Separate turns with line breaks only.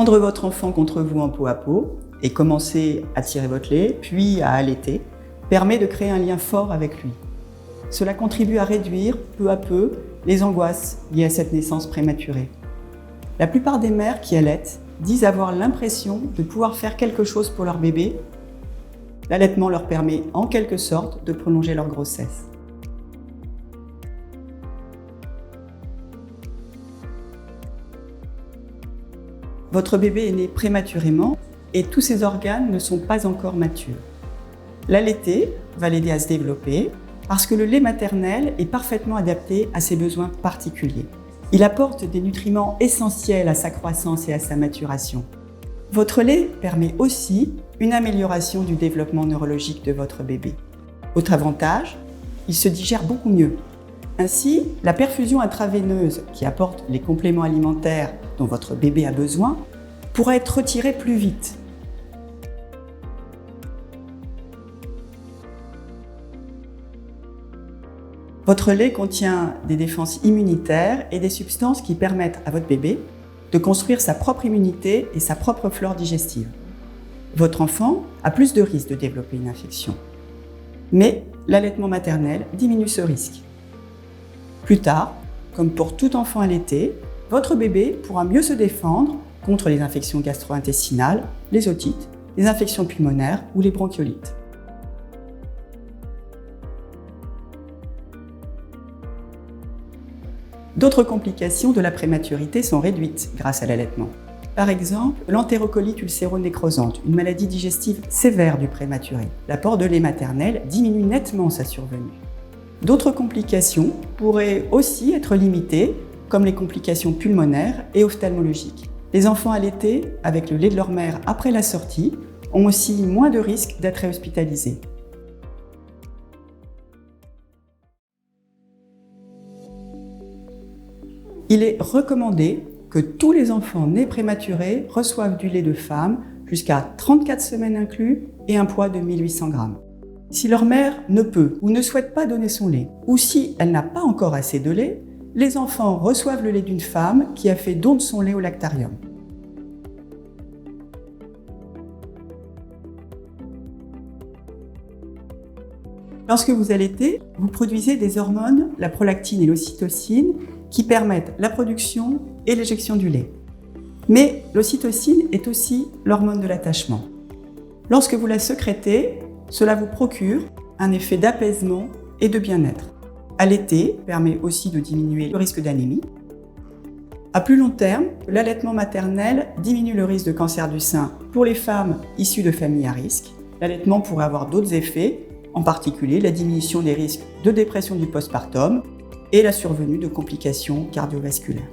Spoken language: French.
Prendre votre enfant contre vous en peau à peau et commencer à tirer votre lait, puis à allaiter, permet de créer un lien fort avec lui. Cela contribue à réduire, peu à peu, les angoisses liées à cette naissance prématurée. La plupart des mères qui allaitent disent avoir l'impression de pouvoir faire quelque chose pour leur bébé. L'allaitement leur permet en quelque sorte de prolonger leur grossesse. Votre bébé est né prématurément et tous ses organes ne sont pas encore matures. L'allaiter va l'aider à se développer parce que le lait maternel est parfaitement adapté à ses besoins particuliers. Il apporte des nutriments essentiels à sa croissance et à sa maturation. Votre lait permet aussi une amélioration du développement neurologique de votre bébé. Autre avantage, il se digère beaucoup mieux. Ainsi, la perfusion intraveineuse qui apporte les compléments alimentaires dont votre bébé a besoin pourra être retirée plus vite. Votre lait contient des défenses immunitaires et des substances qui permettent à votre bébé de construire sa propre immunité et sa propre flore digestive. Votre enfant a plus de risques de développer une infection. Mais l'allaitement maternel diminue ce risque. Plus tard, comme pour tout enfant allaité, votre bébé pourra mieux se défendre contre les infections gastro-intestinales, les otites, les infections pulmonaires ou les bronchiolites. D'autres complications de la prématurité sont réduites grâce à l'allaitement. Par exemple, l'entérocolite ulcéro-nécrosante, une maladie digestive sévère du prématuré. L'apport de lait maternel diminue nettement sa survenue. D'autres complications pourraient aussi être limitées, comme les complications pulmonaires et ophtalmologiques. Les enfants allaités, avec le lait de leur mère après la sortie, ont aussi moins de risques d'être réhospitalisés. Il est recommandé que tous les enfants nés prématurés reçoivent du lait de femme jusqu'à 34 semaines inclus et un poids de 1800 grammes. Si leur mère ne peut ou ne souhaite pas donner son lait, ou si elle n'a pas encore assez de lait, les enfants reçoivent le lait d'une femme qui a fait don de son lait au lactarium. Lorsque vous allaitez, vous produisez des hormones, la prolactine et l'ocytocine, qui permettent la production et l'éjection du lait. Mais l'ocytocine est aussi l'hormone de l'attachement. Lorsque vous la sécrétez, cela vous procure un effet d'apaisement et de bien-être. Allaiter permet aussi de diminuer le risque d'anémie. À plus long terme, l'allaitement maternel diminue le risque de cancer du sein pour les femmes issues de familles à risque. L'allaitement pourrait avoir d'autres effets, en particulier la diminution des risques de dépression du postpartum et la survenue de complications cardiovasculaires.